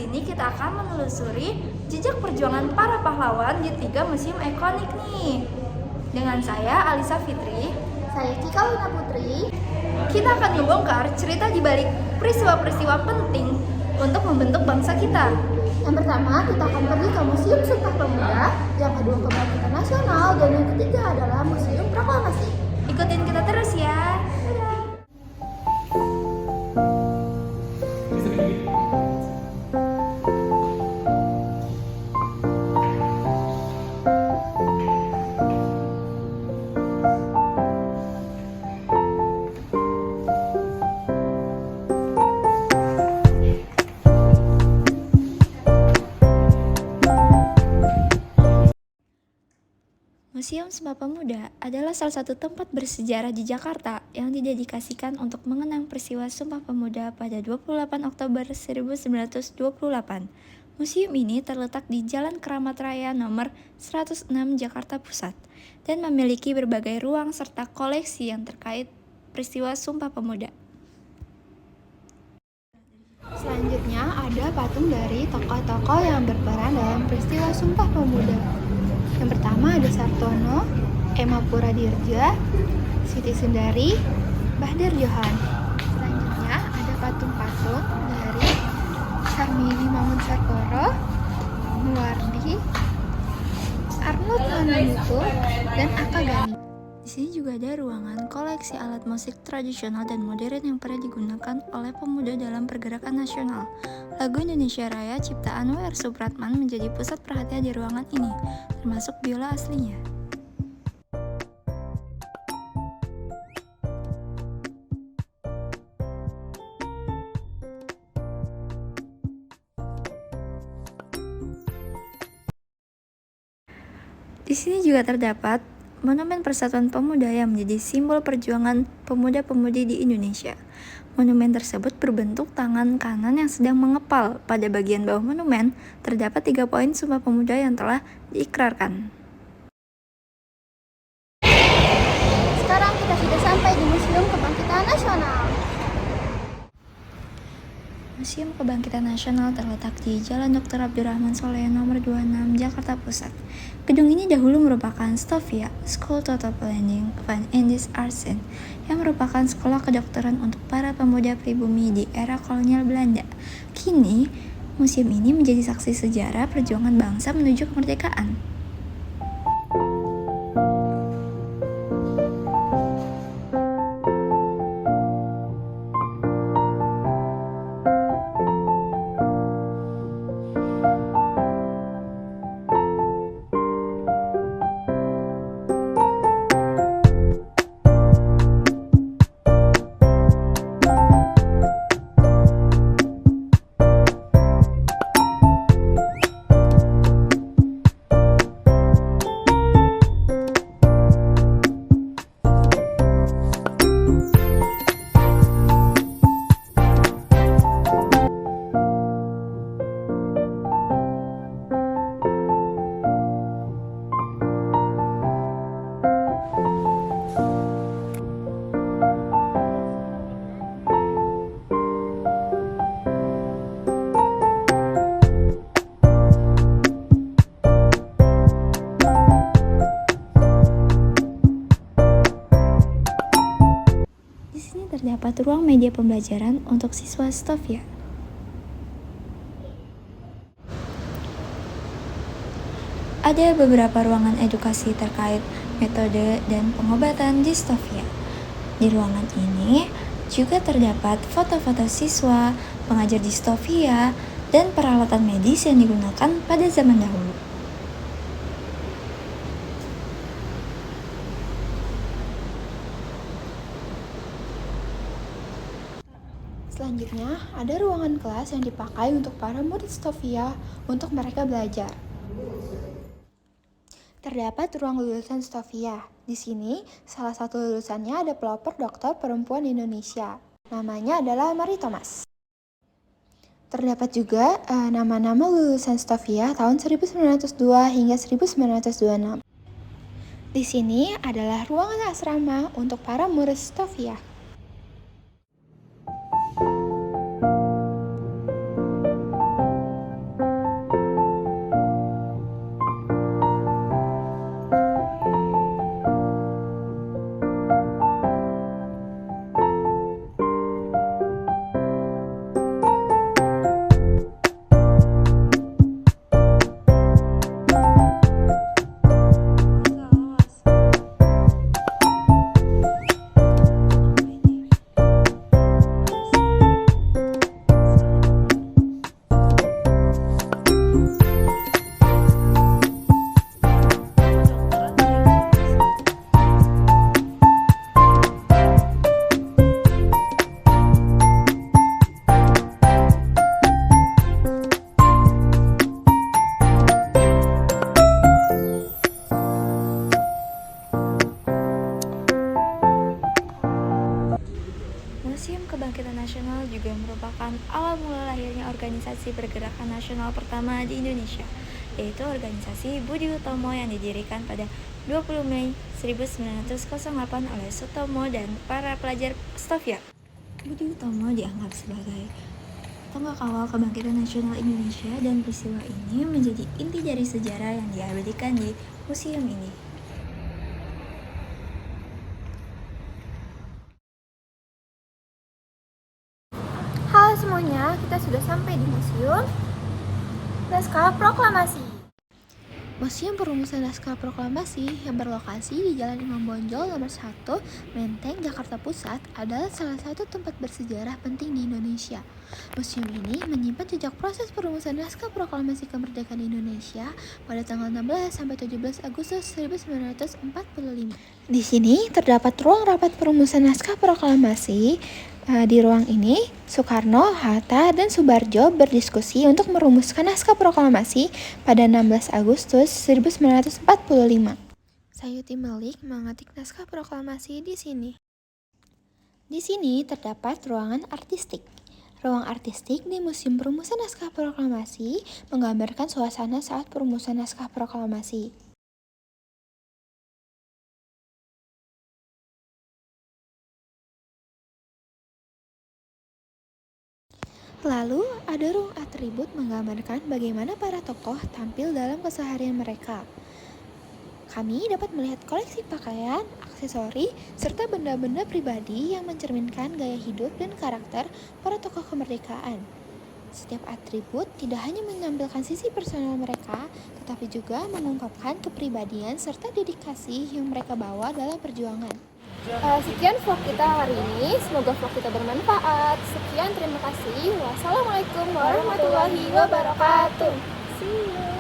sini kita akan menelusuri jejak perjuangan para pahlawan di 3 museum ikonik nih. Dengan saya Alisa Fitri, saya Cika Luna Putri. Kita akan membongkar cerita di balik peristiwa-peristiwa penting untuk membentuk bangsa kita. Yang pertama, kita akan pergi ke Museum Sumpah Pemuda, yang kedua Kebangkitan Nasional, dan yang ketiga adalah Museum Proklamasi. Ikutin kita terus ya. Dadah. Museum Sumpah Pemuda adalah salah satu tempat bersejarah di Jakarta yang didedikasikan untuk mengenang peristiwa Sumpah Pemuda pada 28 Oktober 1928. Museum ini terletak di Jalan Keramat Raya nomor 106 Jakarta Pusat dan memiliki berbagai ruang serta koleksi yang terkait peristiwa Sumpah Pemuda. Selanjutnya ada patung dari tokoh-tokoh yang berperan dalam peristiwa Sumpah Pemuda. Yang pertama ada Sartono, Emma Puradirja, Siti Sundari, Bahdar Johan. Selanjutnya ada patung-patung dari Sarmini Mangunsakoro, Muwardi, Arnold Manunito, dan Akagani. Di sini juga ada ruangan koleksi alat musik tradisional dan modern yang pernah digunakan oleh pemuda dalam pergerakan nasional. Lagu Indonesia Raya ciptaan W.R. Supratman menjadi pusat perhatian di ruangan ini, termasuk biola aslinya. Di sini juga terdapat Monumen Persatuan Pemuda yang menjadi simbol perjuangan pemuda-pemudi di Indonesia. Monumen tersebut berbentuk tangan kanan yang sedang mengepal. Pada bagian bawah monumen, terdapat 3 poin Sumpah Pemuda yang telah diikrarkan. Sekarang kita sudah sampai di Museum Kebangkitan Nasional. Museum Kebangkitan Nasional terletak di Jalan Dr. Abdurrahman Soleh nomor 26 Jakarta Pusat. Gedung ini dahulu merupakan Stovia, School Total Planning van Indische Artsen, yang merupakan sekolah kedokteran untuk para pemuda pribumi di era kolonial Belanda. Kini, museum ini menjadi saksi sejarah perjuangan bangsa menuju kemerdekaan. Terdapat ruang media pembelajaran untuk siswa Stovia. Ada beberapa ruangan edukasi terkait metode dan pengobatan di Stovia. Di ruangan ini juga terdapat foto-foto siswa, pengajar di Stovia, dan peralatan medis yang digunakan pada zaman dahulu. Selanjutnya, ada ruangan kelas yang dipakai untuk para murid Stovia untuk mereka belajar. Terdapat ruang lulusan Stovia. Di sini, salah satu lulusannya ada pelopor dokter perempuan Indonesia. Namanya adalah Mary Thomas. Terdapat juga nama-nama lulusan Stovia tahun 1902 hingga 1926. Di sini adalah ruangan asrama untuk para murid Stovia. Kebangkitan Nasional juga merupakan awal mula lahirnya organisasi pergerakan nasional pertama di Indonesia, yaitu organisasi Budi Utomo yang didirikan pada 20 Mei 1908 oleh Sutomo dan para pelajar Stovia. Budi Utomo dianggap sebagai tonggak awal kebangkitan nasional Indonesia dan peristiwa ini menjadi inti dari sejarah yang diabadikan di museum ini. Halo semuanya, kita sudah sampai di Museum Naskah Proklamasi. Museum Perumusan Naskah Proklamasi yang berlokasi di Jalan Imam Bonjol nomor 1, Menteng, Jakarta Pusat adalah salah satu tempat bersejarah penting di Indonesia. Museum ini menyimpan jejak proses perumusan Naskah Proklamasi Kemerdekaan Indonesia pada tanggal 16 sampai 17 Agustus 1945. Di sini terdapat ruang rapat perumusan Naskah Proklamasi. Di ruang ini, Soekarno, Hatta, dan Soebarjo berdiskusi untuk merumuskan naskah proklamasi pada 16 Agustus 1945. Sayuti Melik mengetik naskah proklamasi di sini. Di sini terdapat ruangan artistik. Ruang artistik di Museum Perumusan Naskah Proklamasi menggambarkan suasana saat perumusan naskah proklamasi. Lalu, ada ruang atribut menggambarkan bagaimana para tokoh tampil dalam keseharian mereka. Kami dapat melihat koleksi pakaian, aksesori, serta benda-benda pribadi yang mencerminkan gaya hidup dan karakter para tokoh kemerdekaan. Setiap atribut tidak hanya menampilkan sisi personal mereka, tetapi juga mengungkapkan kepribadian serta dedikasi yang mereka bawa dalam perjuangan. Sekian vlog kita hari ini, semoga vlog kita bermanfaat. Sekian, terima kasih. Wassalamualaikum warahmatullahi wabarakatuh. See you.